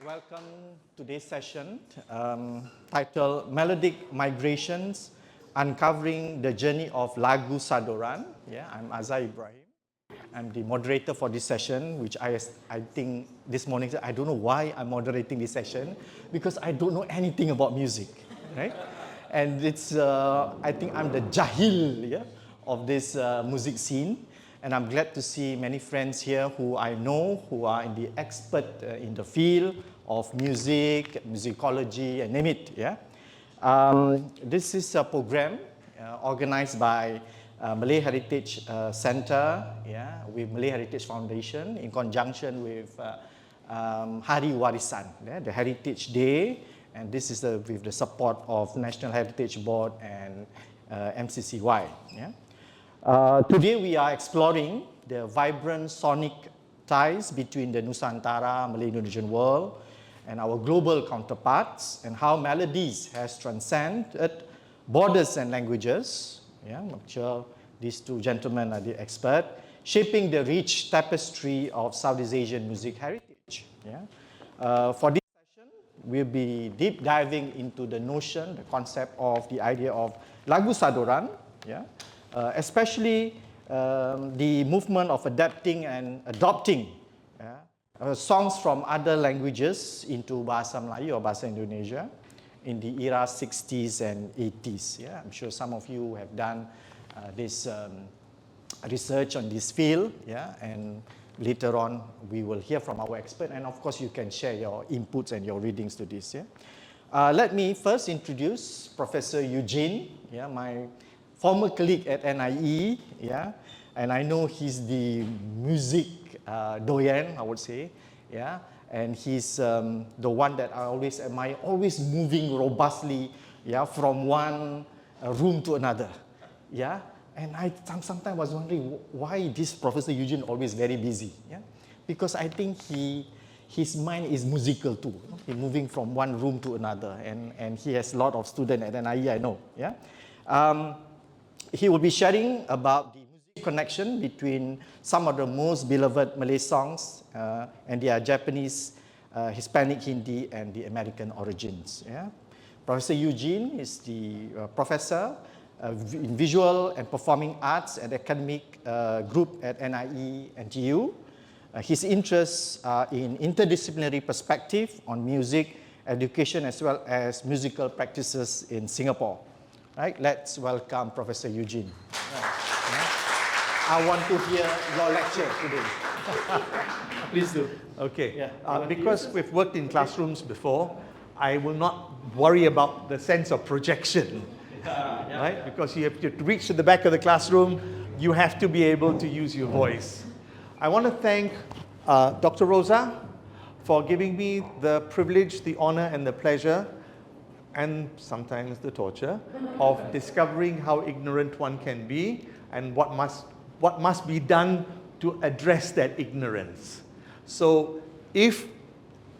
Welcome to today's session titled Melodic Migrations, Uncovering the Journey of Lagu Saduran. Yeah, I'm Azhar Ibrahim. I'm the moderator for this session, which I think this morning, I don't know why I'm moderating this session, because I don't know anything about music, right? And it's, I think I'm the jahil, yeah, of this music scene. And I'm glad to see many friends here who I know, who are in the expert in the field of music, musicology, and name it, yeah. This is a program organized by Malay Heritage Center, yeah, with Malay Heritage Foundation in conjunction with Hari Warisan, yeah, the Heritage Day, and this is with the support of National Heritage Board and MCCY, yeah. Today we are exploring the vibrant sonic ties between the Nusantara, Malay-Indonesian world, and our global counterparts, and how melodies has transcended borders and languages. Yeah, I'm sure these two gentlemen are the expert, shaping the rich tapestry of Southeast Asian music heritage. Yeah. For this session, we'll be deep diving into the notion, the concept of the idea of Lagu Saduran, yeah. Especially the movement of adapting and adopting songs from other languages into Bahasa Melayu or Bahasa Indonesia in the era 60s and 80s. Yeah? I'm sure some of you have done this research on this field, yeah? And later on we will hear from our expert, and of course you can share your inputs and your readings to this. Yeah? Let me first introduce Professor Eugene, yeah, my former colleague at NIE, yeah, and I know he's the music doyen, I would say, yeah, and he's the one that I always admire, always moving robustly, yeah, from one room to another, yeah, and I sometimes was wondering why this Professor Eugene always very busy, yeah, because I think his mind is musical too, he's moving from one room to another, and he has a lot of students at NIE, I know, yeah. He will be sharing about the music connection between some of the most beloved Malay songs and their Japanese, Hispanic, Hindi, and the American origins. Yeah? Professor Eugene is the professor in visual and performing arts and academic group at NIE and TU. His interests are in interdisciplinary perspective on music, education, as well as musical practices in Singapore. Right, let's welcome Professor Eugene. I want to hear your lecture today. Please do. Okay. Yeah, because we've worked in classrooms before, I will not worry about the sense of projection. Right? Because you have to reach to the back of the classroom, you have to be able to use your voice. I want to thank Dr. Rosa for giving me the privilege, the honor, and the pleasure, and sometimes the torture, of discovering how ignorant one can be and what must be done to address that ignorance. So if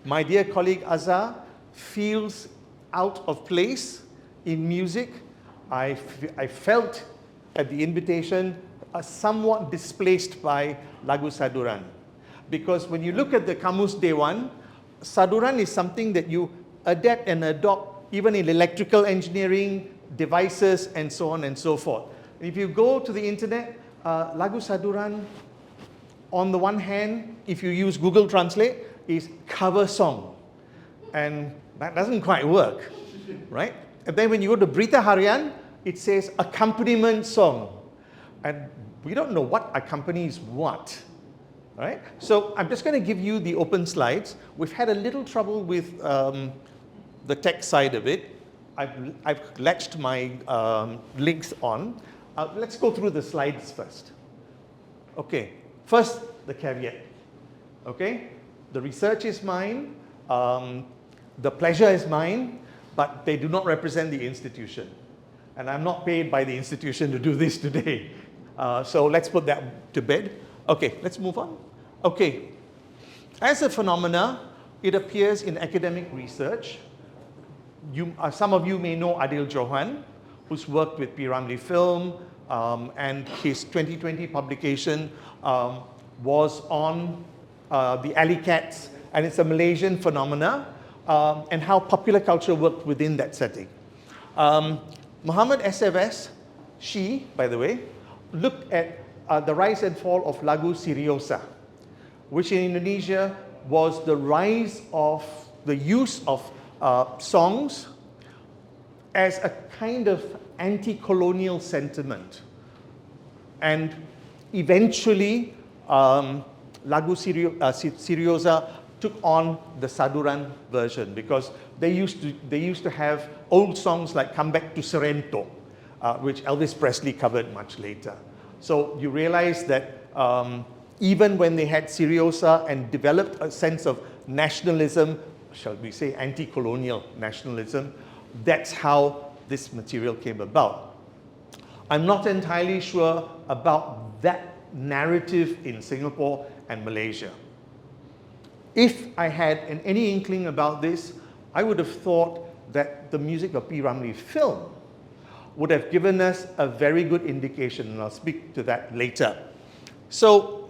my dear colleague Azhar feels out of place in music, I felt at the invitation somewhat displaced by Lagu Saduran. Because when you look at the Kamus Dewan, Saduran is something that you adapt and adopt even in electrical engineering, devices, and so on and so forth. And if you go to the internet, Lagu Saduran, on the one hand, if you use Google Translate, is cover song. And that doesn't quite work, right? And then when you go to Berita Harian, it says accompaniment song. And we don't know what accompanies what, right? So I'm just going to give you the open slides. We've had a little trouble with the tech side of it. I've latched my links on. Let's go through the slides first. Okay, first the caveat. Okay, the research is mine, the pleasure is mine, but they do not represent the institution. And I'm not paid by the institution to do this today. So let's put that to bed. Okay, let's move on. Okay, as a phenomena, it appears in academic research. Some of you may know Adil Johan, who's worked with P. Ramlee Film, and his 2020 publication was on the alley cats and it's a Malaysian phenomena, and how popular culture worked within that setting. Muhammad SFS, she, by the way, looked at the rise and fall of Lagu Seriosa, which in Indonesia was the rise of the use of songs as a kind of anti-colonial sentiment. And eventually, Lagu Seriosa took on the Saduran version because they used to have old songs like Come Back to Sorrento, which Elvis Presley covered much later. So you realize that even when they had Seriosa and developed a sense of nationalism, shall we say anti-colonial nationalism, that's how this material came about. I'm not entirely sure about that narrative in Singapore and Malaysia. If I had any inkling about this, I would have thought that the music of P. Ramlee film would have given us a very good indication, and I'll speak to that later. So,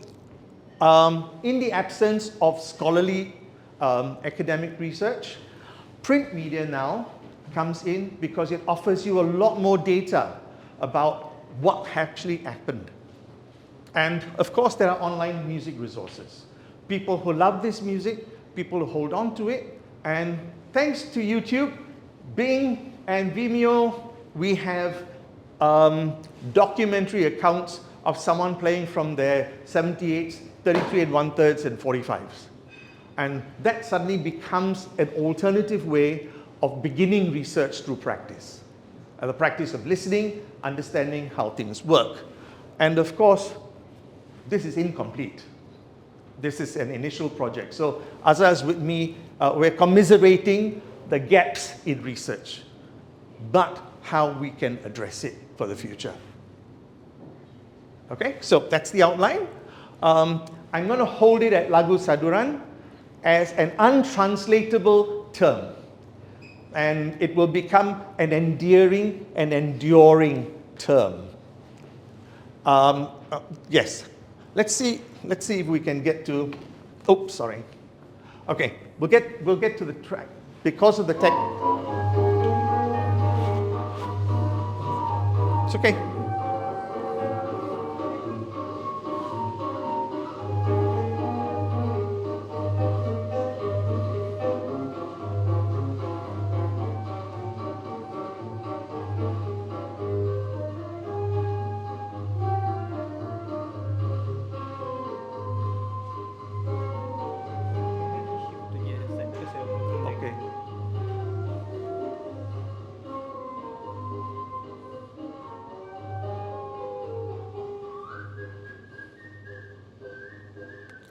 in the absence of scholarly academic research, print media now comes in because it offers you a lot more data about what actually happened. And of course, there are online music resources. People who love this music, people who hold on to it, and thanks to YouTube, Bing, and Vimeo, we have documentary accounts of someone playing from their 78s, 33 and 1/3 and 45s. And that suddenly becomes an alternative way of beginning research through practice. The practice of listening, understanding how things work. And of course, this is incomplete. This is an initial project. So Azza is with me. We're commiserating the gaps in research, but how we can address it for the future. Okay, so that's the outline. I'm going to hold it at Lagu Saduran as an untranslatable term. And it will become an endearing and enduring term. Yes, let's see if we can get to, oops, sorry. Okay, we'll get to the track. Because of the tech. It's okay.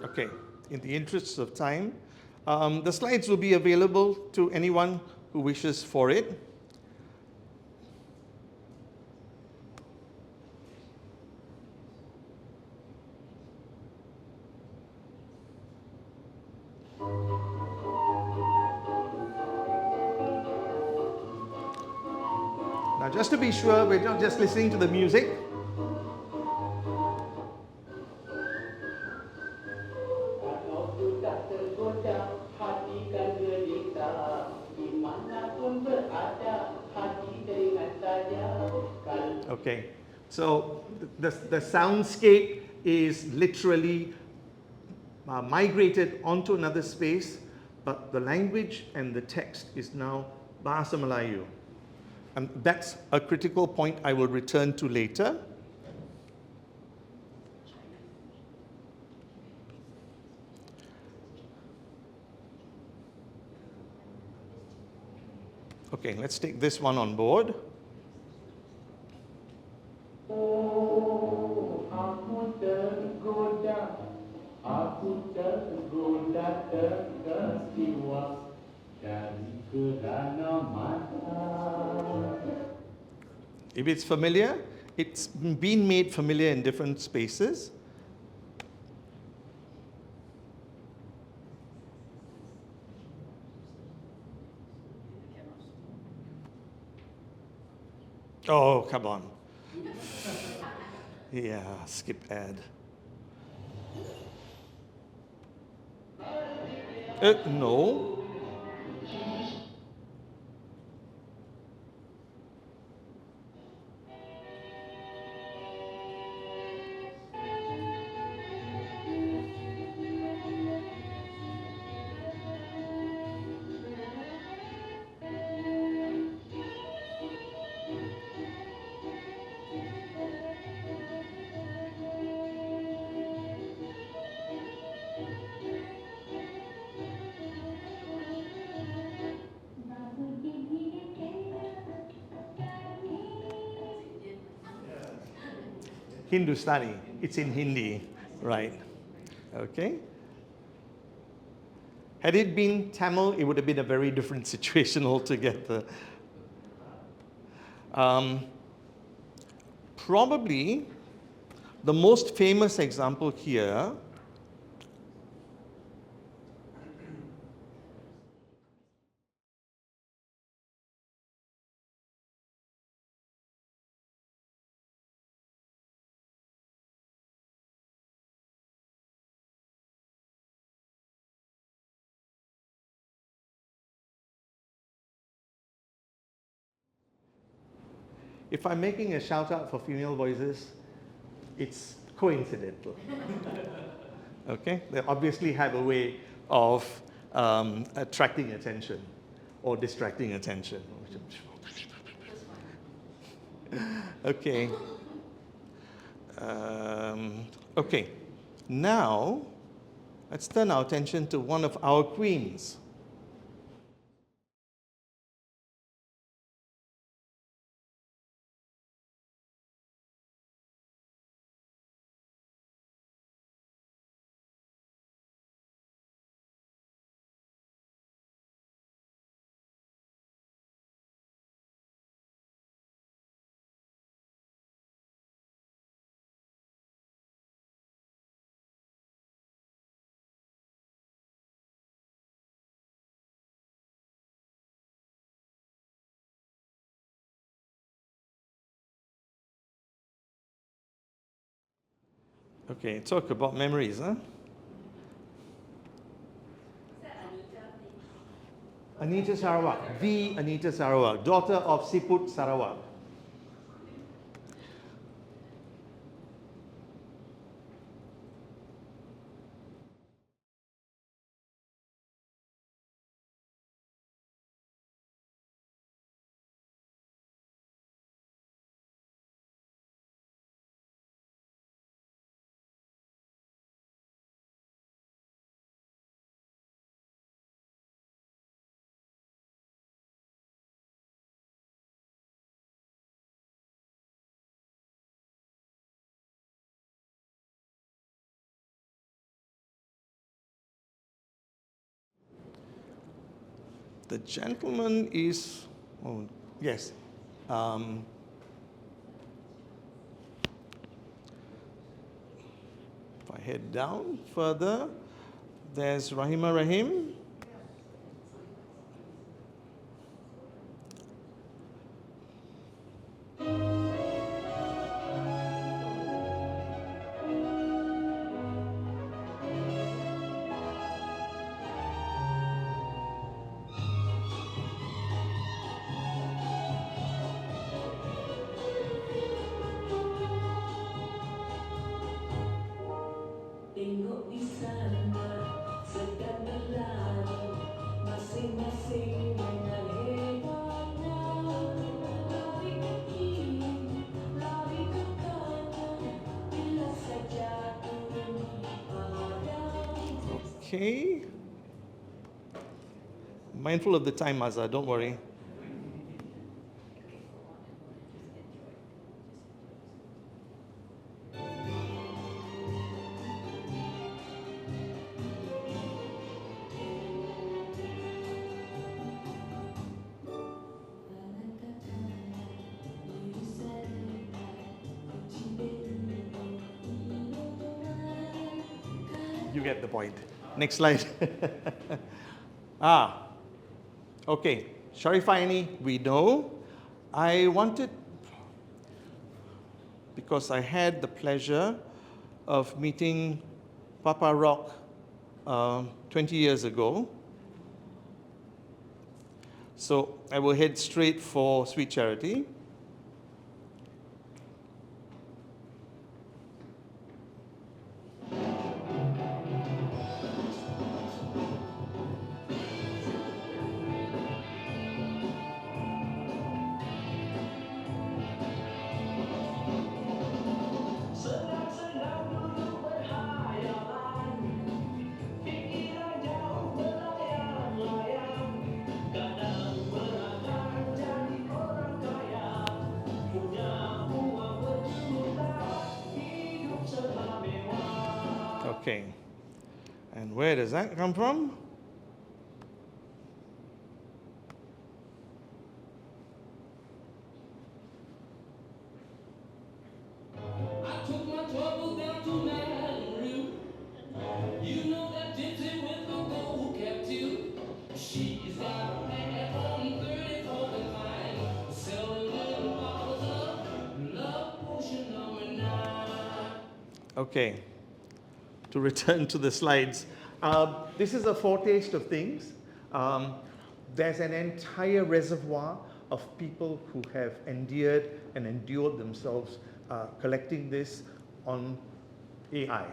Okay, in the interests of time, the slides will be available to anyone who wishes for it. Now, just to be sure, we're not just listening to the music. Okay, so the soundscape is literally migrated onto another space, but the language and the text is now Bahasa Melayu. And that's a critical point I will return to later. Okay, let's take this one on board. If it's familiar, it's been made familiar in different spaces. Oh, come on. Yeah, skip ad. No. Hindustani. It's in Hindi, right? Okay. Had it been Tamil, it would have been a very different situation altogether. Probably the most famous example here if I'm making a shout out for female voices, it's coincidental. Okay? They obviously have a way of attracting attention or distracting attention. Okay. Okay. Now, let's turn our attention to one of our queens. Okay, talk about memories, huh? Anita Sarawak, the Anita Sarawak, daughter of Siput Sarawak. The gentleman is, oh, yes. If I head down further, there's Rahima Rahim. Tengok di sana sedang berlalu masing-masing dengan hebatnya. Lari ke kiri, lari ke kanan, bila saja turun padam. Okay. Mindful of the time, Mazza, don't worry. You get the point. Next slide. Okay. Sharifaini, we know. I wanted, because I had the pleasure of meeting Papa Rock 20 years ago. So I will head straight for Sweet Charity. Senang-senang duduk berhayalan, pikiran jauh melayang-layang, kadang berangan jadi orang kaya, punya uang berjuta, hidup serba mewah. Okay. And where does that come from? I took my troubles down to Melodic. You know that gypsy with the gold cap too. She's got a man on 34th and Vine, selling little bottles of love potion number 9. Okay. To return to the slides. This is a foretaste of things. There's an entire reservoir of people who have endeared and endured themselves collecting this on AI.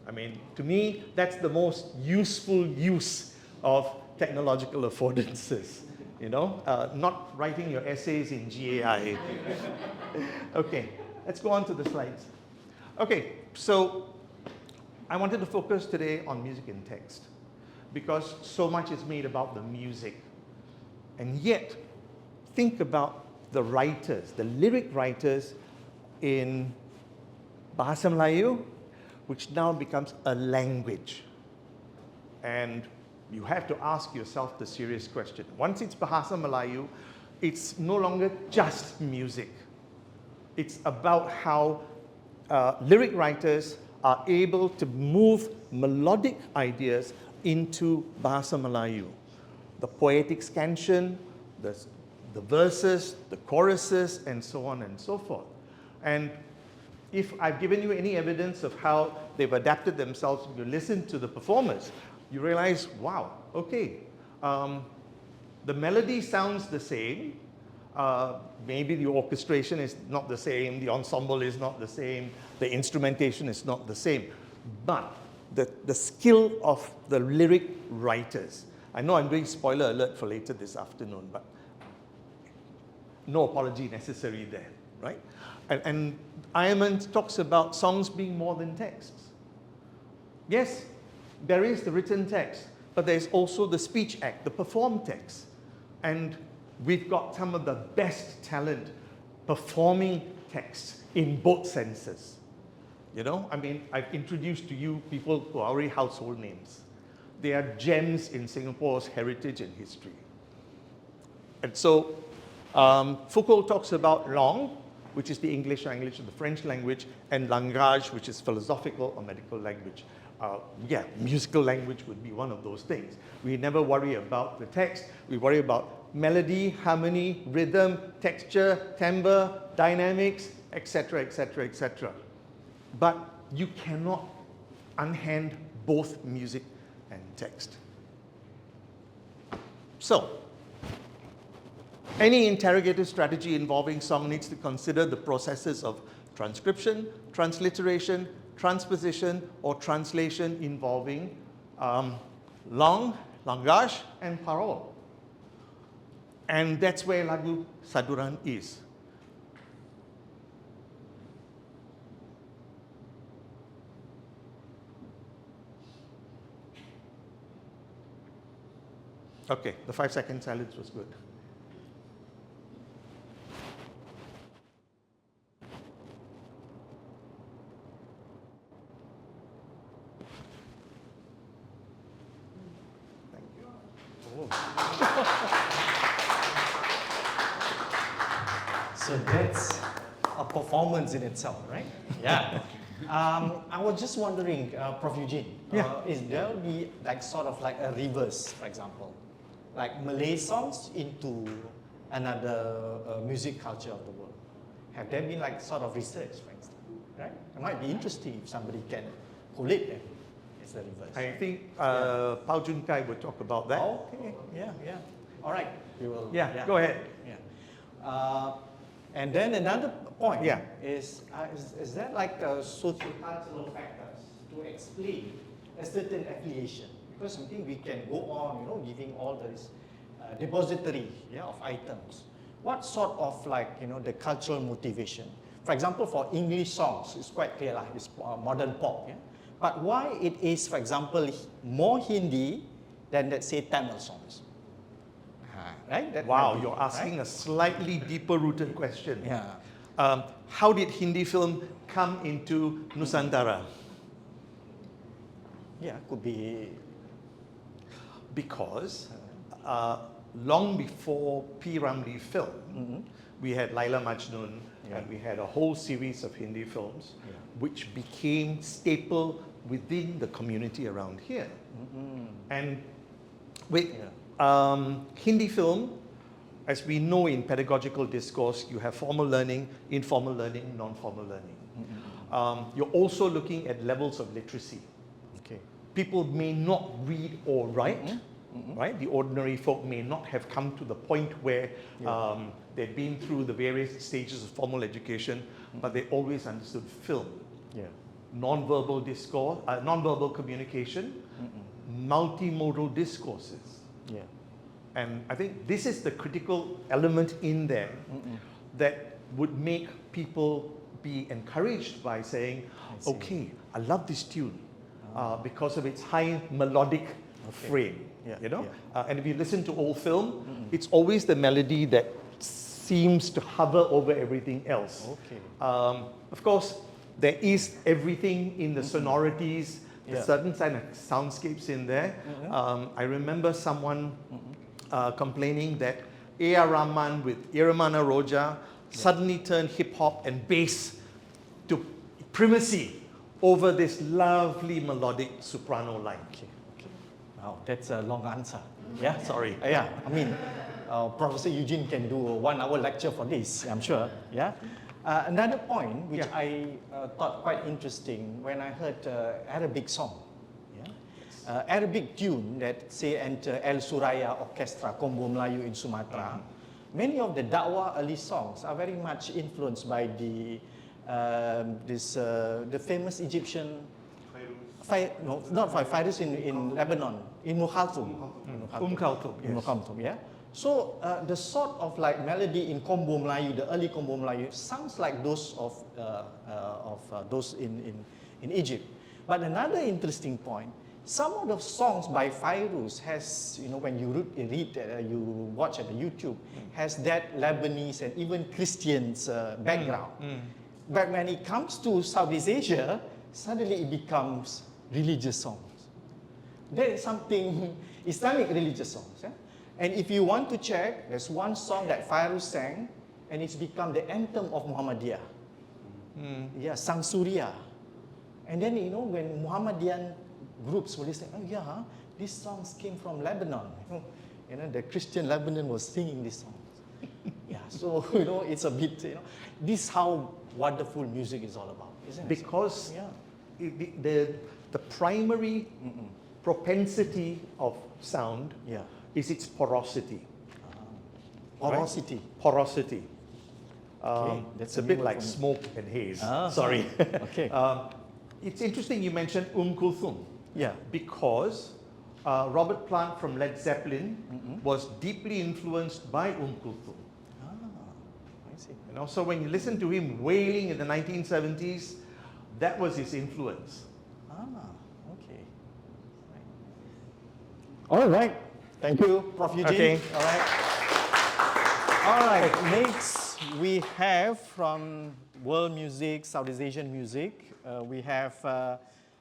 I mean, to me, that's the most useful use of technological affordances. You know, not writing your essays in GAI. Okay, let's go on to the slides. Okay, so I wanted to focus today on music and text because so much is made about the music. And yet, think about the writers, the lyric writers in Bahasa Melayu, which now becomes a language. And you have to ask yourself the serious question. Once it's Bahasa Melayu, it's no longer just music. It's about how lyric writers are able to move melodic ideas into Bahasa Melayu. The poetic scansion, the verses, the choruses, and so on and so forth. And if I've given you any evidence of how they've adapted themselves, you listen to the performers, you realize, wow, okay, the melody sounds the same. Maybe the orchestration is not the same, the ensemble is not the same, the instrumentation is not the same. But the skill of the lyric writers. I know I'm doing spoiler alert for later this afternoon, but no apology necessary there, right? And Ironman talks about songs being more than texts. Yes, there is the written text, but there's also the speech act, the performed text. And we've got some of the best talent performing text in both senses. You know, I mean, I've introduced to you people who are already household names. They are gems in Singapore's heritage and history. And so Foucault talks about langue, which is the English language or the French language, and langage, which is philosophical or medical language. Musical language would be one of those things. We never worry about the text. We worry about melody, harmony, rhythm, texture, timbre, dynamics, etc., etc., etc. But you cannot unhand both music and text. So, any interrogative strategy involving song needs to consider the processes of transcription, transliteration, transposition, or translation involving langage, and parole. And that's where Lagu Saduran is. Okay, the 5-second silence was good. Thank you. So that's a performance in itself, right? Yeah. I was just wondering, Prof. Eugene, is there be like sort of like a reverse, for example, like Malay songs into another music culture of the world? Have there been like sort of research, for instance, right? It might be interesting if somebody can collate them. It's the reverse. I think Pao Jun Kai will talk about that. Okay, yeah. All right, we will. Yeah, go ahead. Yeah. And then another point Yeah. is that like socio-cultural factors to explain a certain affiliation? Because I think we can go on, giving all this depository of items. What sort of the cultural motivation? For example, for English songs, it's quite clear, it's modern pop. Yeah? But why it is, for example, more Hindi than, let's say, Tamil songs? Right? That Wow, might be, you're asking right? a slightly deeper rooted question. Yeah. How did Hindi film come into Nusantara? Yeah, could be. Because long before P. Ramlee film, we had Laila Majnun, and we had a whole series of Hindi films, which became staple within the community around here. And with Hindi film, as we know in pedagogical discourse, you have formal learning, informal learning, non-formal learning. You're also looking at levels of literacy. Okay. People may not read or write, right? The ordinary folk may not have come to the point where they've been through the various stages of formal education, but they always understood film, non-verbal discourse, non-verbal communication, multimodal discourses. Yeah. And I think this is the critical element in there that would make people be encouraged by saying, okay, I love this tune because of its high melodic frame. And if you listen to old film, it's always the melody that seems to hover over everything else. Okay. Of course, there is everything in the sonorities, a certain kind of soundscapes in there. I remember someone complaining that A.R. Rahman with Iramana Roja suddenly turned hip hop and bass to primacy over this lovely melodic soprano line. Okay. Wow, that's a long answer. Yeah, Sorry. Yeah, I mean, Professor Eugene can do a 1 hour lecture for this, I'm sure. Yeah. Another point which I thought quite interesting when I heard Arabic song. Arabic tune that say enter El Suraya Orchestra Combo Melayu in Sumatra. Many of the Dakwah early songs are very much influenced by the famous Egyptian Fairuz in Lebanon, in Mukhaltum. Kulthum, Yeah. So the sort of like melody in Combo Melayu, the early Combo Melayu, sounds like those of those in Egypt. But another interesting point, some of the songs by Fairuz has, when you read, you watch at the YouTube, has that Lebanese and even Christians background. But when it comes to Southeast Asia, suddenly it becomes religious songs. There is something Islamic religious songs. Yeah? And if you want to check, there's one song that Fairuz sang, and it's become the anthem of Muhammadiyah. Yeah, Sang Surya. And then, when Muhammadian groups will listen, these songs came from Lebanon. The Christian Lebanon was singing these songs. Yeah, so, it's a bit, this is how wonderful music is all about, isn't it? Because the primary propensity of sound is its porosity. Porosity. Right? Porosity. That's it's a bit like smoke and haze. Sorry. Okay. It's interesting you mentioned Kulthum. Yeah. Because Robert Plant from Led Zeppelin was deeply influenced by Kulthum. I see. So when you listen to him wailing in the 1970s, that was his influence. Okay. All right. Thank you, Prof. Eugene. Okay. All right. Next, we have from world music, Southeast Asian music, we have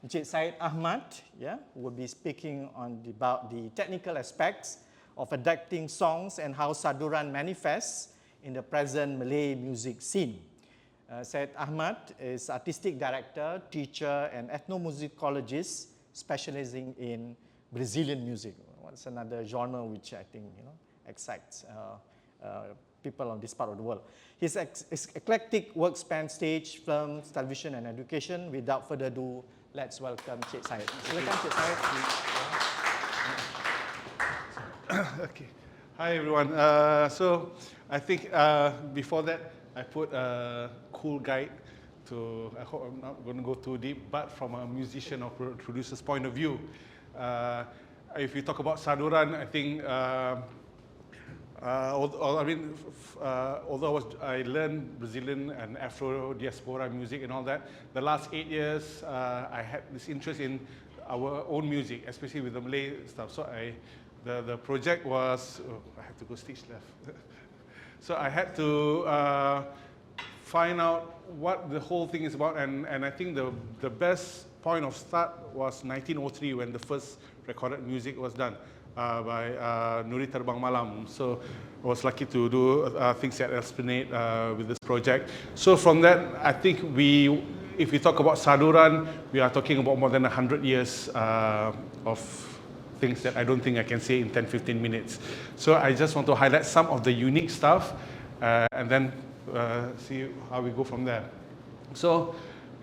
Encik Syed Ahmad, who will be speaking about the technical aspects of adapting songs and how Saduran manifests in the present Malay music scene. Syed Ahmad is artistic director, teacher, and ethnomusicologist specializing in Brazilian music. What's another genre which I think excites people on this part of the world. His eclectic work spans stage, films, television, and education. Without further ado, Let's welcome Cik Syed. Silakan Cik Syed. Okay. Hi everyone. So I think before that I put a cool guide to. I hope I'm not going to go too deep, but from a musician or producer's point of view, if you talk about Saduran, I think. Although I learned Brazilian and Afro diaspora music and all that, the last 8 years I had this interest in our own music, especially with the Malay stuff. So the project was, I have to go stage left. So I had to find out what the whole thing is about, and I think the best point of start was 1903 when the first recorded music was done. By Nuri Terbang Malam. So I was lucky to do things at Esplanade with this project. So from that, I think if we talk about Saduran, we are talking about more than 100 years of things that I don't think I can say in 10-15 minutes. So I just want to highlight some of the unique stuff and then see how we go from there. So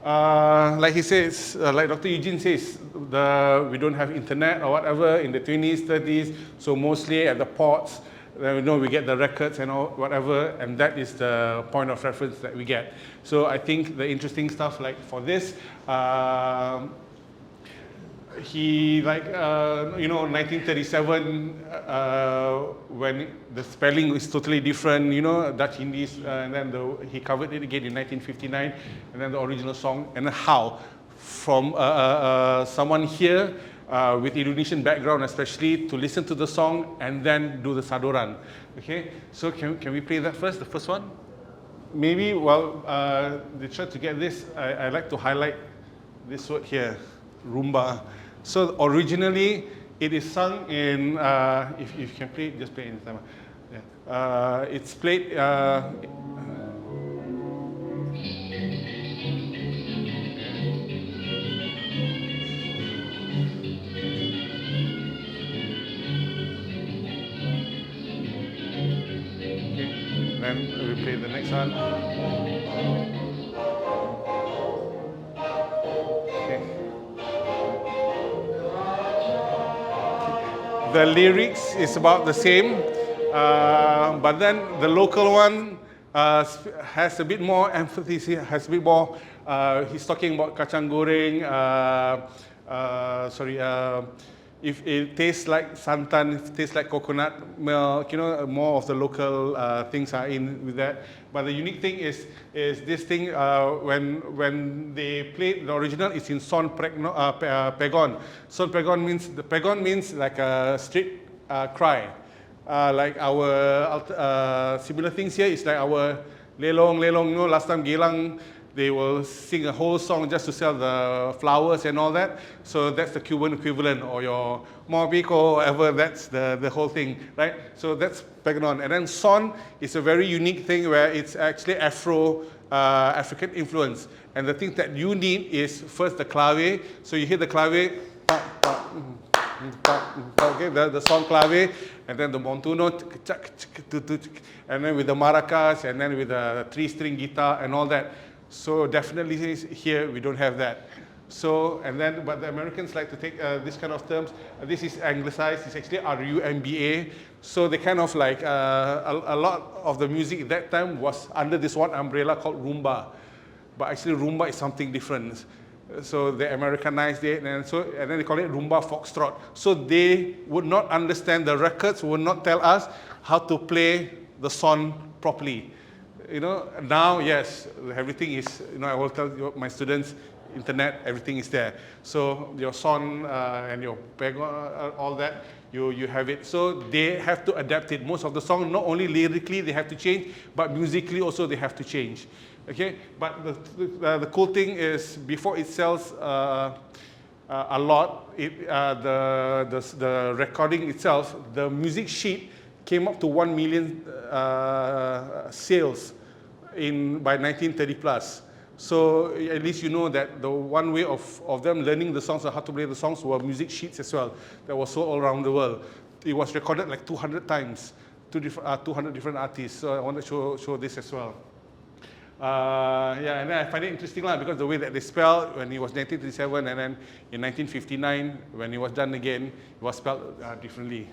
like he says, like Dr. Eugene says, we don't have internet or whatever in the 20s, 30s, so mostly at the ports, we get the records and all, whatever, and that is the point of reference that we get. So I think the interesting stuff, like for this, he 1937 when the spelling is totally different, Dutch Indies, and then he covered it again in 1959, and then the original song, and how from someone here with Indonesian background especially to listen to the song and then do the Saduran. Okay, so can we play that first, the first one? Maybe while they try to get this, I like to highlight this word here, rumba. So originally, it is sung in, if you can play it, just play it in time. Yeah. It's played, then we play the next one. The lyrics is about the same, but then the local one has a bit more emphasis, has a bit more, he's talking about kacang goreng, if it tastes like santan, if it tastes like coconut milk, more of the local things are in with that. But the unique thing is this thing, when they played the original, it's in son pegon. Son pegon means, the pegon means like a street cry. Like our similar things here is like our lelong, last time Geylang, they will sing a whole song just to sell the flowers and all that. So that's the Cuban equivalent, or your Mobico, or whatever, that's the whole thing, right? So that's Pegnon. And then Son is a very unique thing where it's actually African influence. And the thing that you need is first the clave. So you hear the clave, okay, the song clave, and then the montuno, and then with the maracas, and then with the 3-string guitar and all that. So definitely here we don't have that. So, but the Americans like to take this kind of terms. This is anglicized, it's actually RUMBA. So they kind of like, a lot of the music at that time was under this one umbrella called rumba. But actually rumba is something different. So they Americanized it, and then they call it rumba foxtrot. So they would not understand, the records would not tell us how to play the song properly. Now, yes, everything is, I will tell my students, internet, everything is there. So your song and your pego, all that, you have it. So they have to adapt it. Most of the song, not only lyrically they have to change, but musically also they have to change. Okay, but the cool thing is, before it sells a lot, the recording itself, the music sheet came up to 1 million sales by 1930 plus. So at least you know that the one way of them learning the songs and how to play the songs were music sheets as well. That was sold all around the world. It was recorded like 200 times, 200 different artists. So I want to show this as well. Yeah, and then I find it interesting because the way that they spelled when it was 1937 and then in 1959 when it was done again, it was spelled differently.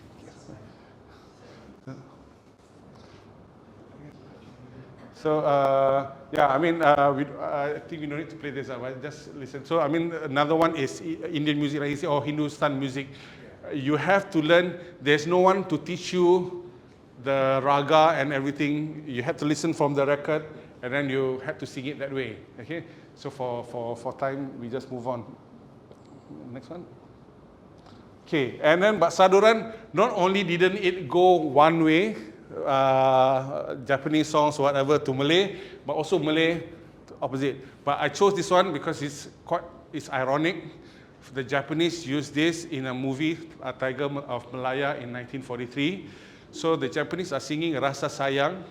So yeah, I mean, I think we don't need to play this. But just listen. So I mean, another one is Indian music, like you say, or Hindustan music. You have to learn. There's no one to teach you the raga and everything. You have to listen from the record, and then you have to sing it that way. Okay. So for time, we just move on. Next one. Okay, and then but Saduran, not only didn't it go one way, Japanese songs, whatever, to Malay, but also Malay to opposite. But I chose this one because it's ironic. The Japanese used this in a movie, Tiger of Malaya in 1943. So the Japanese are singing Rasa Sayang,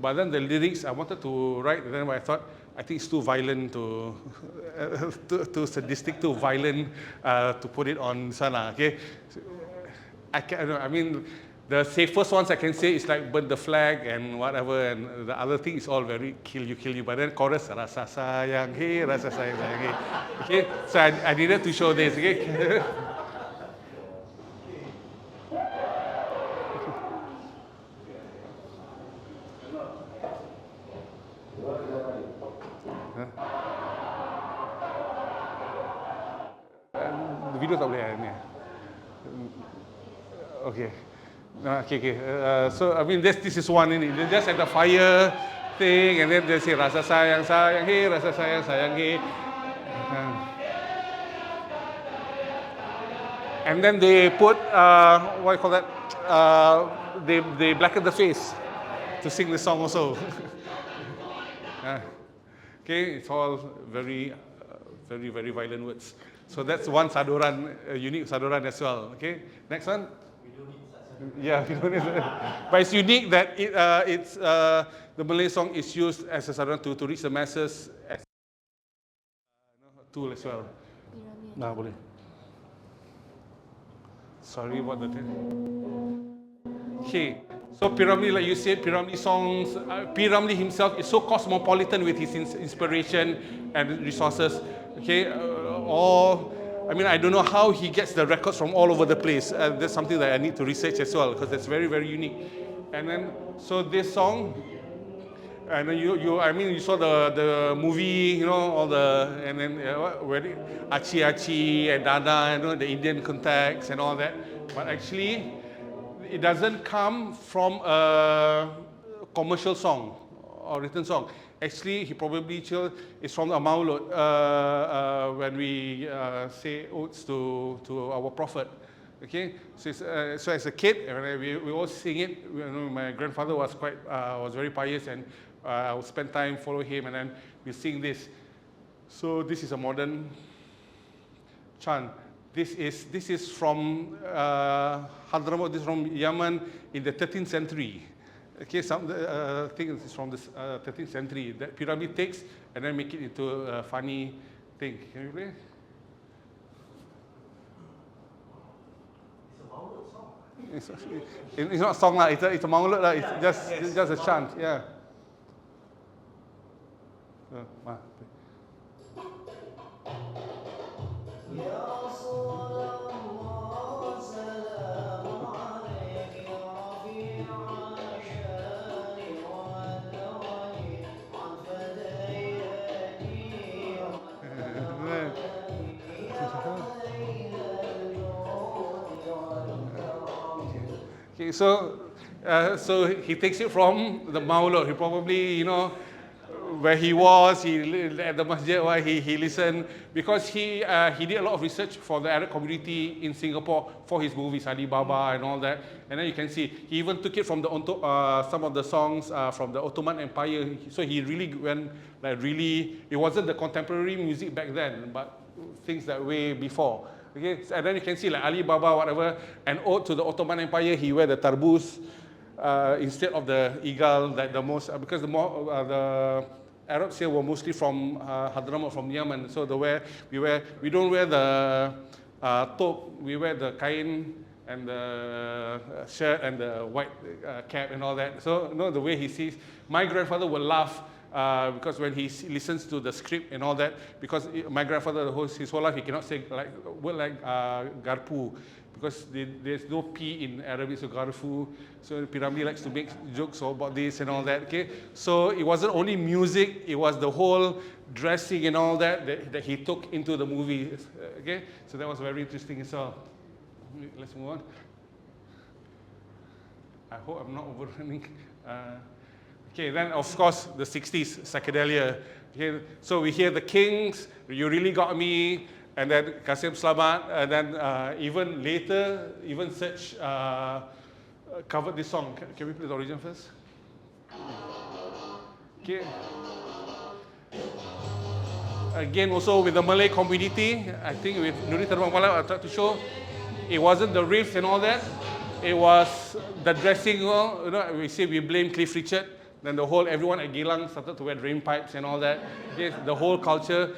but then the lyrics I wanted to write, and then I thought, I think it's too violent too sadistic, too violent to put it on sana. Okay, I mean, the safest ones I can say is like burn the flag and whatever, and the other thing is all very kill you. But then chorus, rasa sayang, hey, rasa sayang, hey. Okay, so I needed to show this. Okay. The video tak boleh ni. Okay. Okay. So I mean, this is one in it. They just had the fire thing, and then they say rasa sayang hey, rasa sayang hey. And then they put what do you call that? They blacken the face to sing the song also. Okay, it's all very violent words. So that's one Saduran, unique Saduran as well. Okay, next one. Yeah, we don't need that. But it's unique that it's the Malay song is used as a Saduran to reach the masses as a tool as well. Nah, boleh. Sorry about the thing. Okay, so Piramli, like you said, Piramli songs, Piramli himself is so cosmopolitan with his inspiration and resources. Okay, I mean, I don't know how he gets the records from all over the place. That's something that I need to research as well, because that's very, very unique. And then, so this song, and then you saw the movie, you know, all the, and then Achi and Dada, you know, the Indian context and all that. But actually, it doesn't come from a commercial song or written song. Actually, he probably is from a maulud when we say odes to our prophet. Okay, so as a kid, we all sing it. You know, my grandfather was very pious, and I would spend time follow him, and then we sing this. So this is a modern chant. This is from Hadramaut. This is from Yemen in the 13th century. Okay, some things is from the 13th century that Pyramid takes and then make it into a funny thing. Can you play? It's a maulud song. It's not a song lah. It's a maulud lah. It's just a chant. Yeah. Okay, so he takes it from the Maulud. He probably, you know, where he was, at the masjid, where he listened, because he did a lot of research for the Arab community in Singapore for his movies, Ali Baba and all that. And then you can see, he even took it from some of the songs from the Ottoman Empire. So he really went, it wasn't the contemporary music back then, but things that way before. Okay, and then you can see like Ali Baba, whatever, an ode to the Ottoman Empire. He wear the tarbuz instead of the eagle, because the Arabs here were mostly from Hadramaut, from Yemen. So we don't wear the top, we wear the kain and the shirt and the white cap and all that. So you know, the way he sees, my grandfather would laugh because when he listens to the script and all that, because my grandfather, his whole life, he cannot say like word like garpu, because there's no P in Arabic, so garfu. So Piramli likes to make jokes about this and all that, okay? So it wasn't only music, it was the whole dressing and all that he took into the movie, okay? So that was very interesting as well. Let's move on. I hope I'm not overrunning. Okay, then of course the 60s, psychedelia. Okay, so we hear the Kings, You Really Got Me, and then Kasim Slamat, and then even later, even Serge covered this song. Can we play the origin first? Okay. Again, also with the Malay community, I think with Nuri Terbang Malam, I tried to show, it wasn't the riffs and all that, it was the dressing. You know, we say we blame Cliff Richard, then the whole, everyone at Geylang started to wear drain pipes and all that. Okay, the whole culture.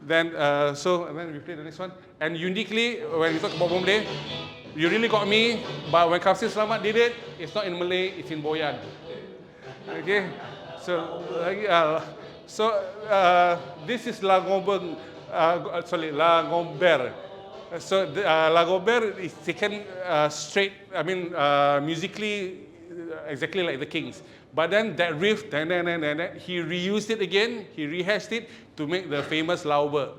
Then we play the next one. And uniquely, when we talk about Bombay, You Really Got Me, but when Kasim Slamat did it, it's not in Malay, it's in Boyan. Okay, this is Lagomber, Lagomber. So Lagomber is taken straight, I mean, musically, exactly like the Kings. But then that riff, he reused it again, he rehashed it to make the famous Lauber.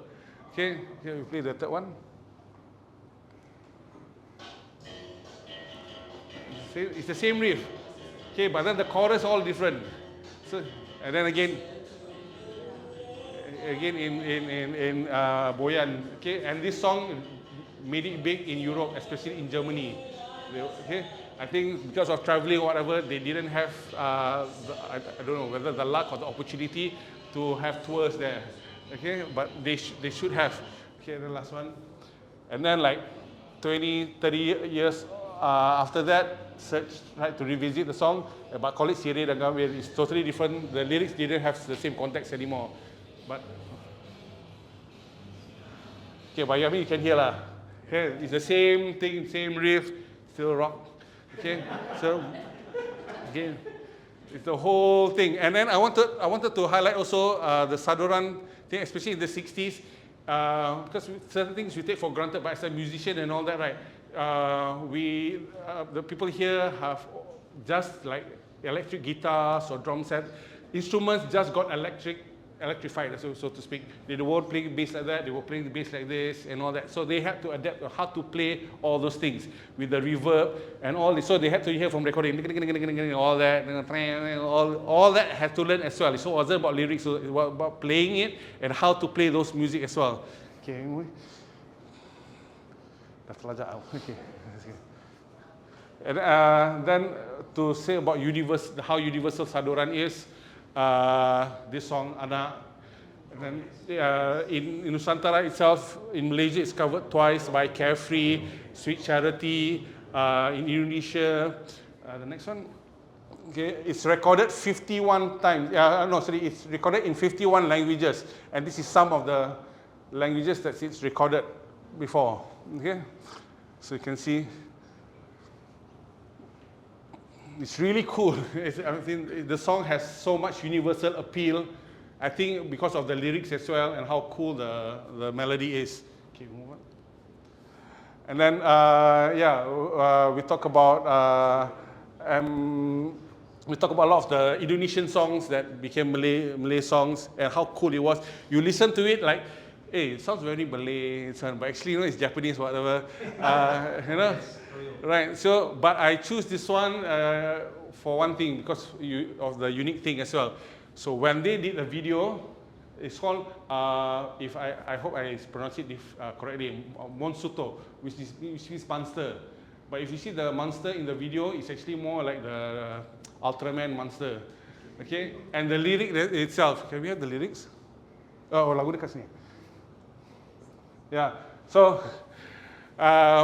Okay, here we play the third one. It's the same riff. Okay, but then the chorus all different. So, and then again in Boyan. Okay, and this song made it big in Europe, especially in Germany. Okay, I think because of traveling or whatever, they didn't have, I don't know whether the luck or the opportunity to have tours there. Okay, but they should have. Okay, the last one. And then like 20, 30 years after that, Serge tried to revisit the song, but call it Sirih dan Gambir. It's totally different. The lyrics didn't have the same context anymore. But okay, but I mean you can hear lah. Okay, it's the same thing, same riff, still rock. Okay, so again, it's the whole thing. And then I wanted to highlight also the Saduran thing, especially in the 60s, because certain things we take for granted, but as a musician and all that, right? The people here have just like electric guitars or drum set. Instruments just got electrified, so to speak. They weren't playing bass like that, they were playing the bass like this and all that. So they had to adapt how to play all those things with the reverb and all this. So they had to hear from recording, all that, all that had to learn as well. So it wasn't about lyrics, so it was about playing it and how to play those music as well. Okay. Okay. And then to say about how universal Saduran is, this song Anak, and then in Nusantara itself, in Malaysia, it's covered twice by Carefree, Sweet Charity, in Indonesia. The next one, okay, it's recorded 51 times. It's recorded in 51 languages, and this is some of the languages that it's recorded before. Okay, so you can see it's really cool. I think the song has so much universal appeal. I think because of the lyrics as well and how cool the melody is. Okay, move on. And then we talk about a lot of the Indonesian songs that became Malay songs and how cool it was. You listen to it like, hey, it sounds very Malay, but actually, it's Japanese, whatever. Right? So, but I choose this one for one thing because of the unique thing as well. So when they did the video, it's called, I hope I pronounce it correctly, Monsuto, which means monster. But if you see the monster in the video, it's actually more like the Ultraman monster. Okay? And the lyric itself, can we have the lyrics? Oh, lagu dekat sini. Yeah, so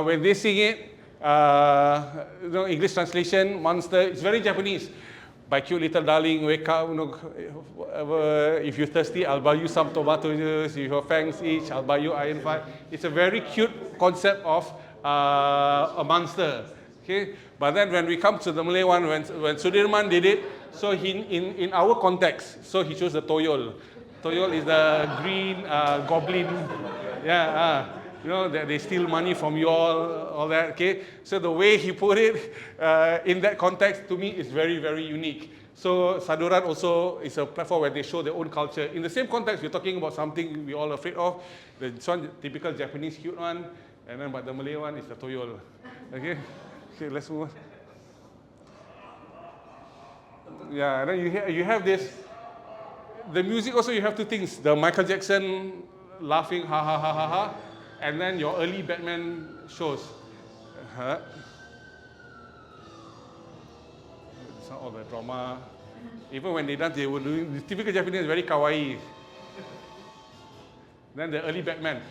when they sing it, English translation, monster, it's very Japanese. My cute little darling, wake up, if you're thirsty, I'll buy you some tomato juice, if your fangs itch, I'll buy you iron fire. It's a very cute concept of a monster. Okay? But then when we come to the Malay one, when Sudirman did it, So in our context, so he chose the toyol. Toyol is the green goblin. Yeah, you know, that they steal money from you all that, okay? So the way he put it in that context, to me, is very, very unique. So Saduran also is a platform where they show their own culture. In the same context, we're talking about something we're all afraid of. This one, typical Japanese cute one, and then but the Malay one is the toyol. Okay, let's move on. Yeah, and then you have this. The music also, you have two things. The Michael Jackson laughing, ha ha ha ha ha, and then your early Batman shows. It's not all the drama. Even when they dance, they were doing, the typical Japanese, very kawaii. Then the early Batman.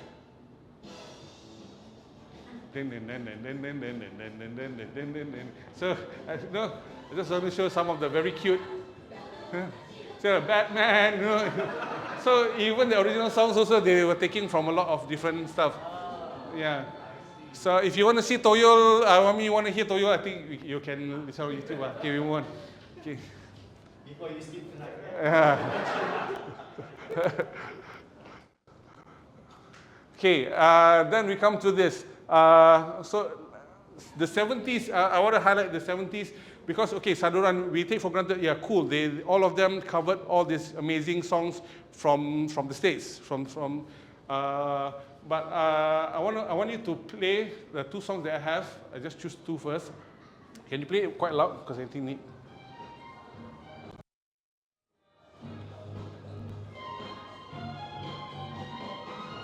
So, no, I just want to show some of the very cute. So Batman, you know. So even the original songs also, they were taking from a lot of different stuff. Yeah. So if you want to see Toyol, you want to hear Toyol, I think you can, it's on YouTube. Okay, we move on. Okay. Before you sleep tonight. Okay, then we come to this. So the 70s, I want to highlight the 70s because, okay, Saduran, we take for granted, yeah, cool. All of them covered all these amazing songs from the States. But I want you to play the two songs that I have. I just choose two first. Can you play it quite loud? Because I think need.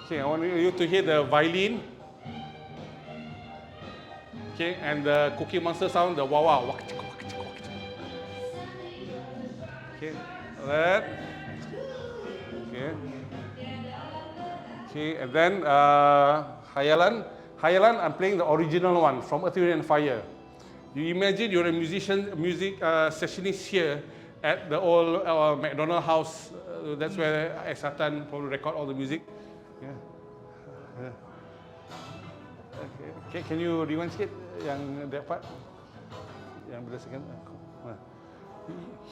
Okay, I want you to hear the violin. Okay, and the Cookie Monster sound, the wah wah. Okay, that. Okay. Okay, and then Hayalan. Hayalan, I'm playing the original one from Earth, Wind and Fire. You imagine you're a music sessionist here at the old McDonald house. That's where Satan probably record all the music. Yeah. Okay, can you rewind sikit yang that part? Yang berdasarkan.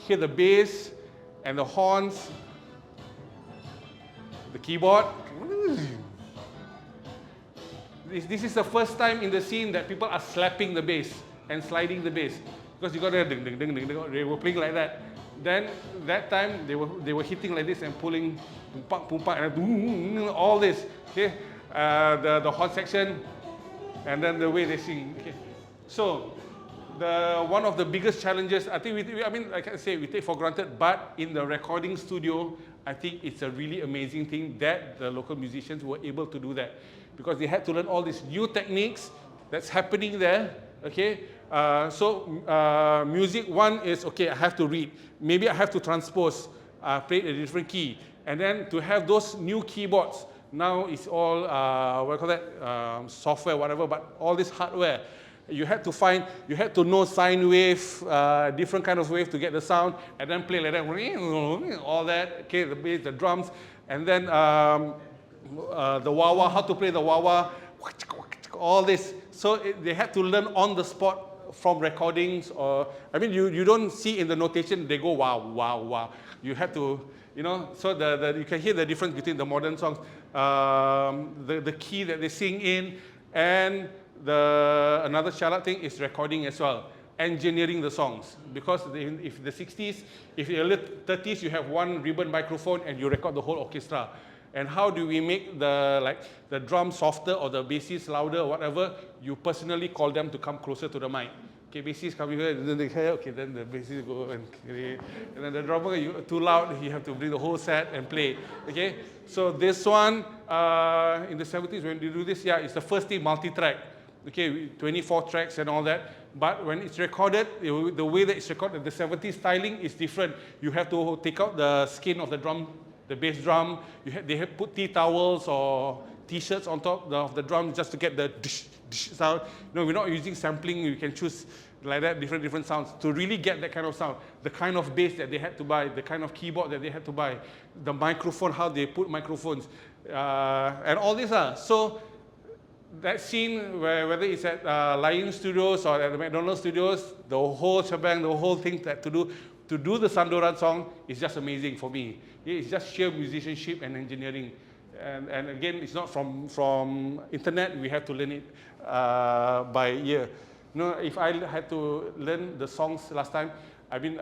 Hear the bass and the horns, the keyboard. This is the first time in the scene that people are slapping the bass and sliding the bass because you got to ding ding ding ding. They were playing like that. Then that time they were hitting like this and pulling pumpak pumpak and all this. Okay, the horn section, and then the way they sing. Okay, so one of the biggest challenges, I think I mean like I say, we take for granted, but in the recording studio, I think it's a really amazing thing that the local musicians were able to do that because they had to learn all these new techniques that's happening there. Okay, music one is okay. I have to read. Maybe I have to transpose, play a different key, and then to have those new keyboards. Now it's all what do you call that? Software, whatever. But all this hardware, you had to know sine wave, different kind of wave to get the sound, and then play like that. All that. Okay, the bass, the drums, and then the wah wah. How to play the wah wah? All this. So they had to learn on the spot from recordings, or I mean, you don't see in the notation they go wow wow wow. You have to, you know. So you can hear the difference between the modern songs, the key that they sing in, and another shout-out thing is recording as well, engineering the songs. Because if the 60s, if in the early 30s you have one ribbon microphone and you record the whole orchestra. And how do we make the drum softer or the bassist louder or whatever? You personally call them to come closer to the mic. Okay, bassist come here, and then they hear, okay, then the bassist go and then the drummer, you too loud, you have to bring the whole set and play. Okay, so this one in the 70s when they do this, yeah, it's the first thing multi-track. Okay, 24 tracks and all that. But when it's recorded, the way that it's recorded, the 70s styling is different. You have to take out the skin of the drum. The bass drum, they have put tea towels or T-shirts on top of the drum just to get the dish, dish sound. No, we're not using sampling. You can choose like that, different sounds to really get that kind of sound. The kind of bass that they had to buy, the kind of keyboard that they had to buy, the microphone, how they put microphones, and all this. So that scene, whether it's at Lion Studios or at the McDonald's Studios, the whole shebang, the whole thing that to do to do the Saduran song is just amazing for me. It's just sheer musicianship and engineering. And again, it's not from internet. We have to learn it by ear. If I had to learn the songs last time, I mean,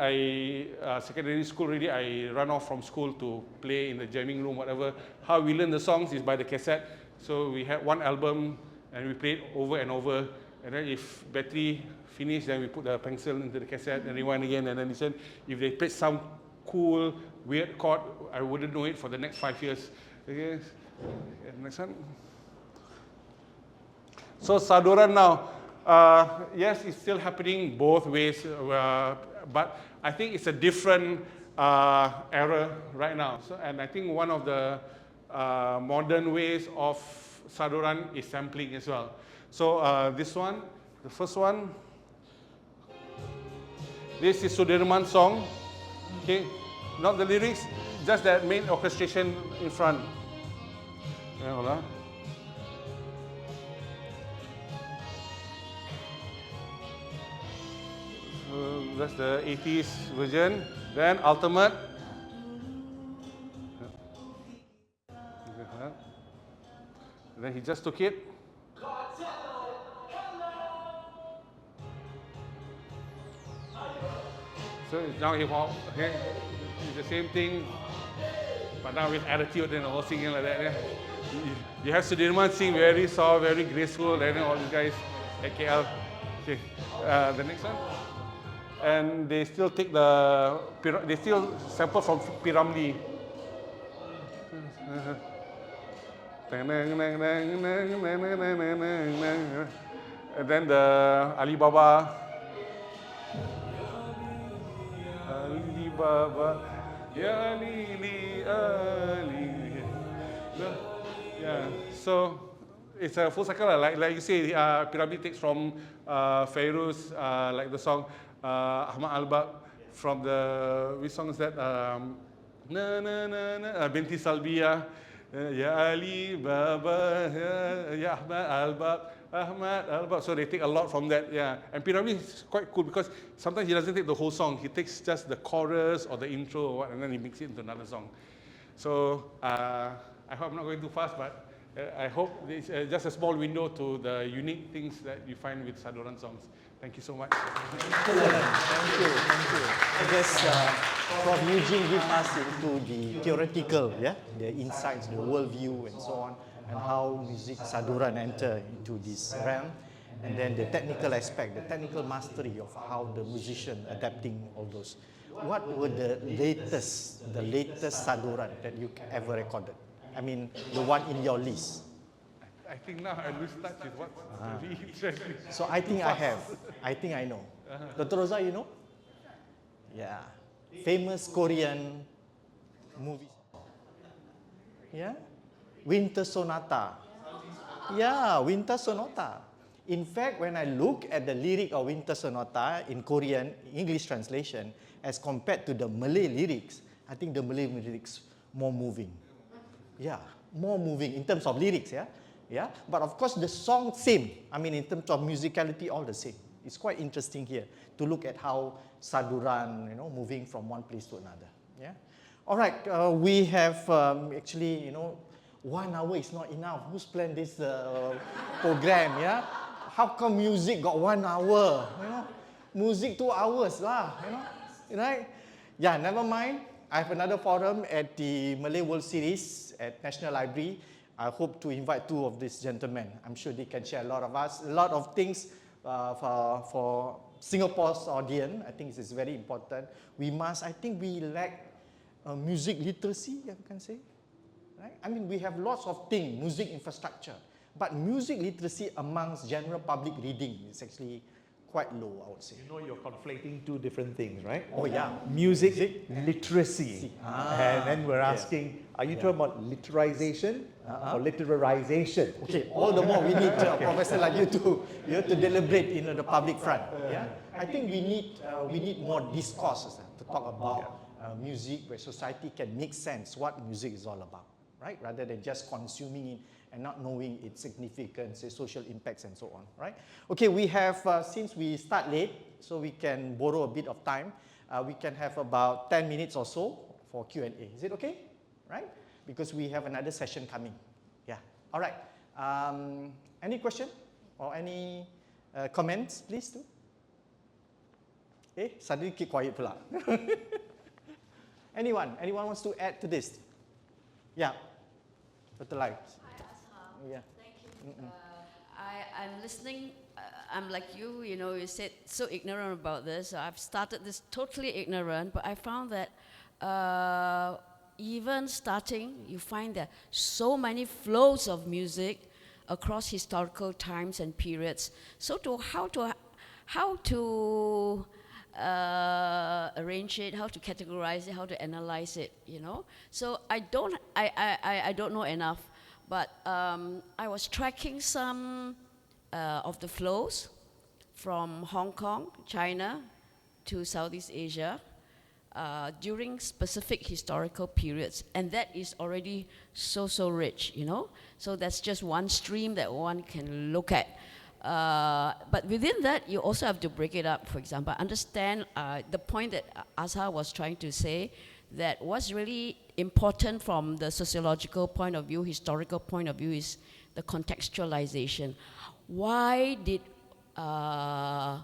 secondary school already, I run off from school to play in the jamming room, whatever. How we learn the songs is by the cassette. So we had one album and we played over and over. And then if battery finished, then we put the pencil into the cassette and rewind again and then listen. If they played some cool, weird chord, I wouldn't know it for the next 5 years. Okay, next one. So Saduran now, yes, it's still happening both ways, but I think it's a different era right now. So, and I think one of the modern ways of Saduran is sampling as well. So this one, the first one, this is Sudirman's song. Okay, not the lyrics, just that main orchestration in front. Yeah, hold on. So that's the 80s version. Then Ultimate. And then he just took it. So now hip hop, okay? It's the same thing, but now with attitude and all singing like that. Yeah? You have Sudirman sing very soft, very graceful, and then all these guys at KL. Okay, the next one. And they still take they still sample from Piramli. And then the Alibaba. Alibaba, ya Lili Ali. Yeah, so it's a full cycle. Like you say, Piramli takes from Fairuz, like the song Ahmad Albab from the, which song is that? Na na na na, Binti Salbiya, Ya Ali Baba, Ya Ahmad Albab. So they take a lot from that, yeah. And Piramli is quite cool because sometimes he doesn't take the whole song. He takes just the chorus or the intro or what, and then he makes it into another song. So I hope I'm not going too fast, but I hope it's just a small window to the unique things that you find with Saduran songs. Thank you so much. Excellent. Thank you. I guess Prof. Eugene gives us into the theoretical, yeah, the insights, the worldview, and so on, and how music Saduran enter into this realm, and then the technical aspect, the technical mastery of how the musician adapting all those. What were the latest Saduran that you ever recorded? I mean, the one in your list. I think now I lose touch with what's really interesting. So I think I have. I think I know. Dr. Rosa, you know? Yeah. Famous Korean movie. Yeah? Winter Sonata. Yeah, Winter Sonata. In fact, when I look at the lyric of Winter Sonata in Korean, English translation, as compared to the Malay lyrics, I think the Malay lyrics more moving. Yeah, more moving in terms of lyrics, yeah? Yeah, but of course the song same. I mean, in terms of musicality, all the same. It's quite interesting here to look at how Saduran, moving from one place to another. Yeah. All right, we have actually, 1 hour is not enough. Who's planned this program? Yeah. How come music got 1 hour? Music 2 hours lah. Right? Yeah. Never mind. I have another forum at the Malay World Series at National Library. I hope to invite 2 of these gentlemen. I'm sure they can share a lot of things for Singapore's audience. I think this is very important. We lack music literacy, I can say. Right? I mean, we have lots of things, music infrastructure, but music literacy amongst general public reading is actually quite low, I would say. You're conflating 2 different things, right? Oh yeah. Music literacy. And then we're asking, are you talking about literization or literarization? Okay, all the more we need Professor Lagu to deliberate in the public front. Yeah, I think we need more discourses to talk about music where society can make sense what music is all about, right? Rather than just consuming it and not knowing its significance, its social impacts, and so on, right? Okay, we have, since we start late, so we can borrow a bit of time, we can have about 10 minutes or so for Q&A. Is it okay? Right? Because we have another session coming. Yeah. All right. Any question or any comments, please do. Suddenly keep quiet pula. Anyone wants to add to this? Yeah. Dr. Lai. Hi, Ashar. Yeah. Thank you. I'm listening. I'm like you, you said so ignorant about this. So I've started this totally ignorant, but I found that even starting, you find that so many flows of music across historical times and periods. So how to arrange it, how to categorize it, how to analyze it, So I don't know enough, but I was tracking some of the flows from Hong Kong, China, to Southeast Asia during specific historical periods, and that is already so rich, So that's just one stream that one can look at. But within that, you also have to break it up. For example, understand the point that Azhar was trying to say, that what's really important from the sociological point of view, historical point of view, is the contextualization. Why did, I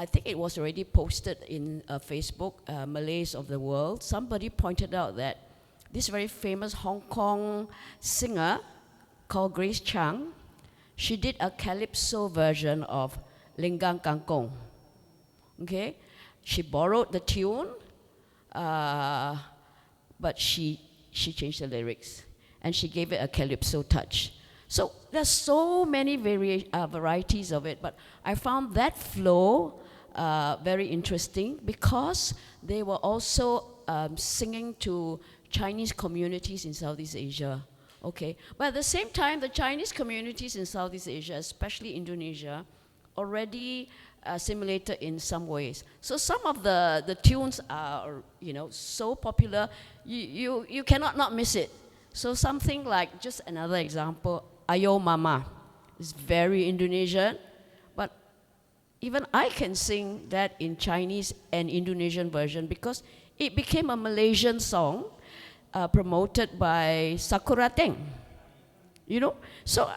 think it was already posted in Facebook, Malays of the World, somebody pointed out that this very famous Hong Kong singer called Grace Chang, she did a calypso version of Linggang Kangkong. Okay? She borrowed the tune, but she changed the lyrics, and she gave it a calypso touch. So there's so many varieties of it, but I found that flow very interesting because they were also singing to Chinese communities in Southeast Asia. Okay, but at the same time, the Chinese communities in Southeast Asia, especially Indonesia, already assimilated in some ways. So some of the tunes are, so popular, you cannot not miss it. So something like, just another example, Ayo Mama is very Indonesian, but even I can sing that in Chinese and Indonesian version because it became a Malaysian song promoted by Sakura Teng. So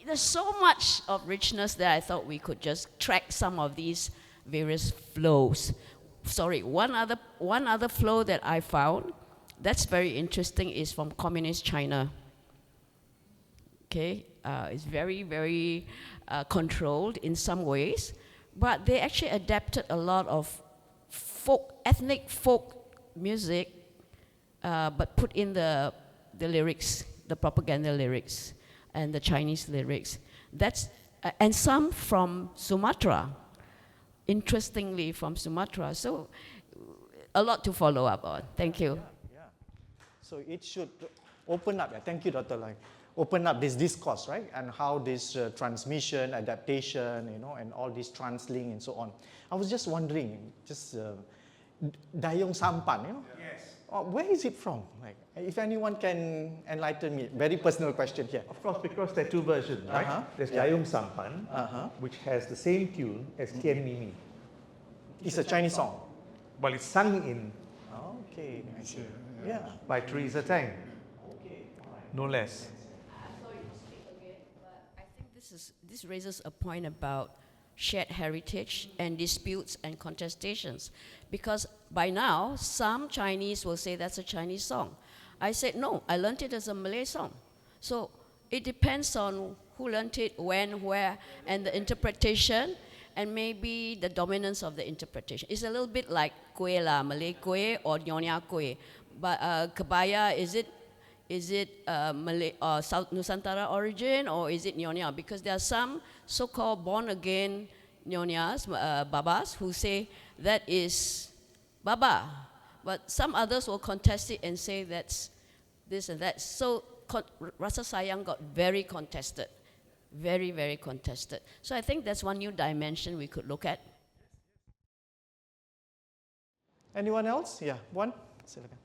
there's so much of richness that I thought we could just track some of these various flows. Sorry, one other flow that I found that's very interesting is from Communist China. Okay, it's very controlled in some ways, but they actually adapted a lot of ethnic folk music, but put in the lyrics, the propaganda lyrics, and the Chinese lyrics. That's and some from Sumatra. Interestingly, from Sumatra. So a lot to follow up on. Thank you. Yeah. So it should open up. Thank you, Dr. Lai. Open up this discourse, right? And how this transmission, adaptation, and all this translink and so on. I was just wondering, Dayong Sampan, Yes. Where is it from? Like, if anyone can enlighten me, very personal question here. Of course, because there are two versions, right? There's Dayong Sampan, which has the same tune as Kian Mimi. It's a Chinese song. Well, it's sung in Okay, I see. Yeah. by Teresa Tang, no less. Sorry to speak again, but I think this raises a point about shared heritage and disputes and contestations. Because by now, some Chinese will say that's a Chinese song. I said, no, I learned it as a Malay song. So it depends on who learned it, when, where, and the interpretation, and maybe the dominance of the interpretation. It's a little bit like kueh lah, Malay kueh or Nyonya kueh. But kebaya, is it Malay or South Nusantara origin, or is it Nyonya? Because there are some so-called born-again Nyonyas, Babas, who say that is Baba. But some others will contest it and say that's this and that. So Rasa Sayang got very contested. Very contested. So I think that's one new dimension we could look at. Anyone else? Yeah, one. Silakan.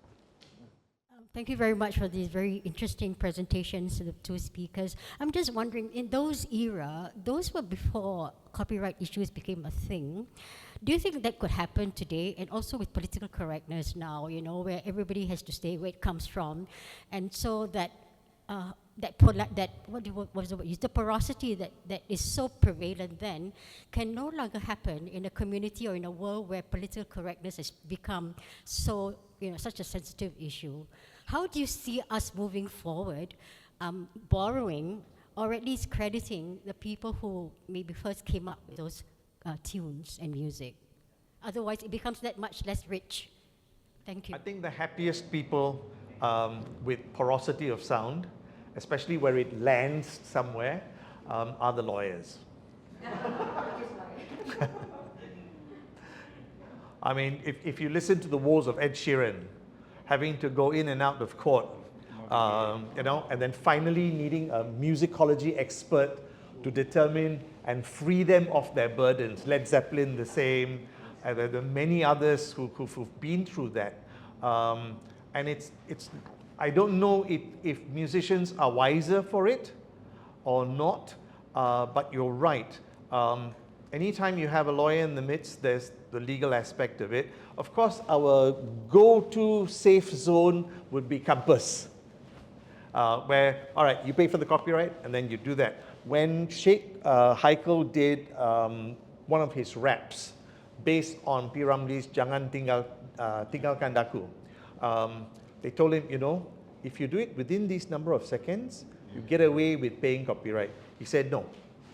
Thank you very much for these very interesting presentations to the two speakers. I'm just wondering, in those era, those were before copyright issues became a thing. Do you think that could happen today? And also with political correctness now, you know, where everybody has to say where it comes from, and so that what was the word? The porosity that is so prevalent then can no longer happen in a community or in a world where political correctness has become so, you know, such a sensitive issue. How do you see us moving forward, borrowing or at least crediting the people who maybe first came up with those tunes and music? Otherwise, it becomes that much less rich. Thank you. I think the happiest people with porosity of sound, especially where it lands somewhere, are the lawyers. I mean, if you listen to the woes of Ed Sheeran, having to go in and out of court, you know, and then finally needing a musicology expert to determine and free them of their burdens. Led Zeppelin the same, and there are many others who've been through that. And it's I don't know if musicians are wiser for it or not, but you're right. Anytime you have a lawyer in the midst, there's the legal aspect of it. Of course, our go-to safe zone would be Compass, where, all right, you pay for the copyright, and then you do that. When Sheikh Haikal did one of his raps based on P. Ramlee's Jangan Tinggalkan Daku, they told him, you know, if you do it within this number of seconds, you get away with paying copyright. He said, no,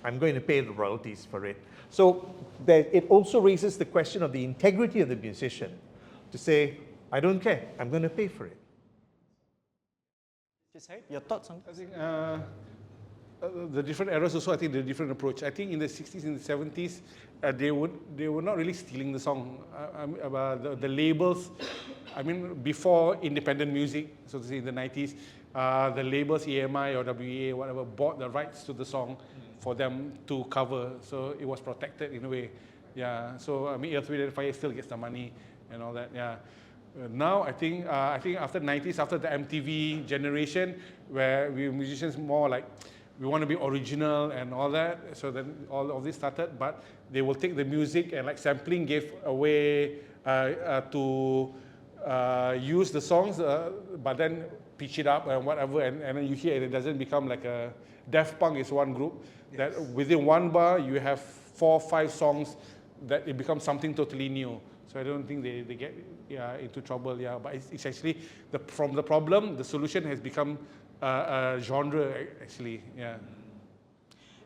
I'm going to pay the royalties for it. So it also raises the question of the integrity of the musician to say, I don't care, I'm going to pay for it. Your thoughts on I think the different eras also, I think the different approach. I think in the 60s and the 70s, they were not really stealing the song. The labels, I mean, before independent music, so to say in the 90s, the labels, EMI or WEA, whatever, bought the rights to the song for them to cover. So it was protected in a way. Yeah, so I mean, Earth, Wind & Fire still gets the money and all that, yeah. Now, I think after the 90s, after the MTV generation, where we musicians more like, we want to be original and all that, so then all of this started, but they will take the music and like sampling gave away to use the songs, but then pitch it up and whatever, and then you hear it doesn't become like a, Daft Punk is one group, that within one bar you have 4 or 5 songs that it becomes something totally new. So I don't think they get into trouble, yeah. But it's actually, from the problem, the solution has become a genre, actually, yeah.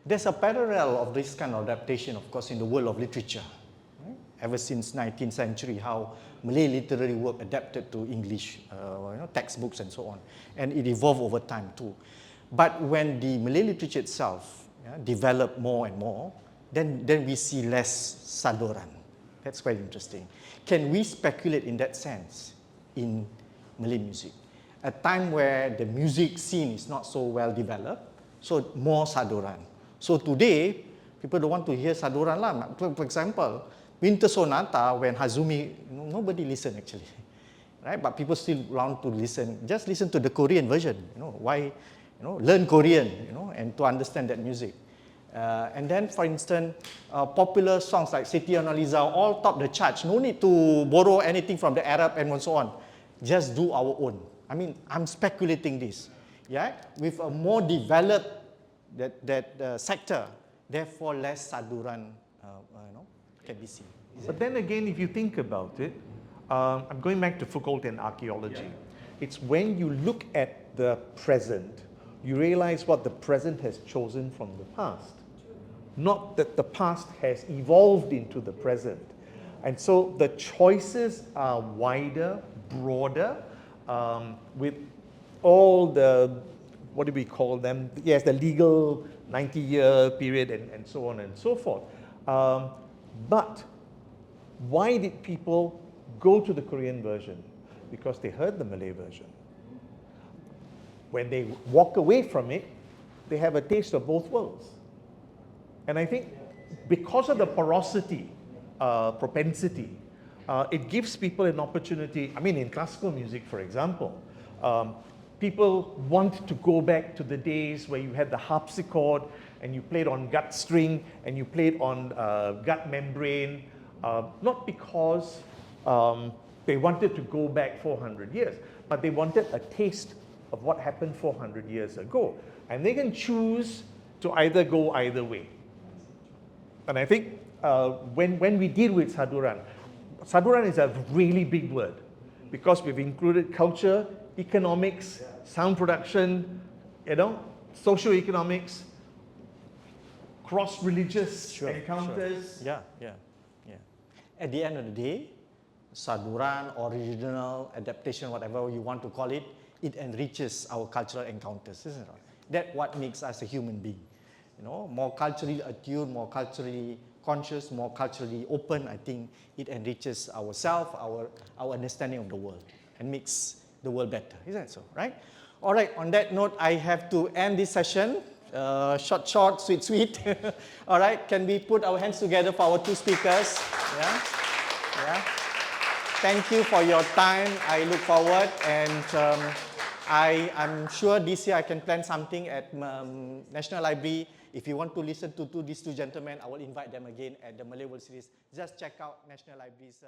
There's a parallel of this kind of adaptation, of course, in the world of literature. Right? Ever since 19th century, how Malay literary work adapted to English, textbooks and so on. And it evolved over time too. But when the Malay literature itself developed more and more, then we see less Saduran. That's quite interesting. Can we speculate in that sense in Malay music? A time where the music scene is not so well developed, so more Saduran. So today, people don't want to hear Saduran lah. For example, Winter Sonata, when Hazumi, nobody listened actually, right? But people still want to listen. Just listen to the Korean version. Why? Learn Korean, and to understand that music. And then, for instance, popular songs like Setia Nurhaliza all top the charts. No need to borrow anything from the Arab and so on. Just do our own. I mean, I'm speculating this. Yeah, with a more developed sector, therefore less Saduran, can be seen. But then again, if you think about it, I'm going back to Foucault and archaeology. Yeah. It's when you look at the present, you realize what the present has chosen from the past. Not that the past has evolved into the present. And so the choices are wider, broader, with all the, what do we call them? Yes, the legal 90-year period and so on and so forth. But why did people go to the Korean version? Because they heard the Malay version. When they walk away from it, they have a taste of both worlds. And I think because of the porosity, propensity, it gives people an opportunity. I mean, in classical music, for example, People want to go back to the days where you had the harpsichord and you played on gut string and you played on gut membrane, not because they wanted to go back 400 years, but they wanted a taste of what happened 400 years ago. And they can choose to either go either way. And I think when we deal with Saduran, Saduran is a really big word because we've included culture, economics, sound production, socio-economics, cross-religious encounters. Sure. Yeah. At the end of the day, Saduran, original, adaptation, whatever you want to call it, it enriches our cultural encounters, isn't it? That's what makes us a human being. More culturally attuned, more culturally conscious, more culturally open. I think it enriches ourselves, our understanding of the world, and makes the world better. Isn't it so, right? All right, on that note, I have to end this session. Short, sweet. All right, can we put our hands together for our two speakers? Yeah. Thank you for your time. I look forward, and I'm sure this year I can plan something at National Library. If you want to listen to these two gentlemen, I will invite them again at the Malay World Series. Just check out National Library's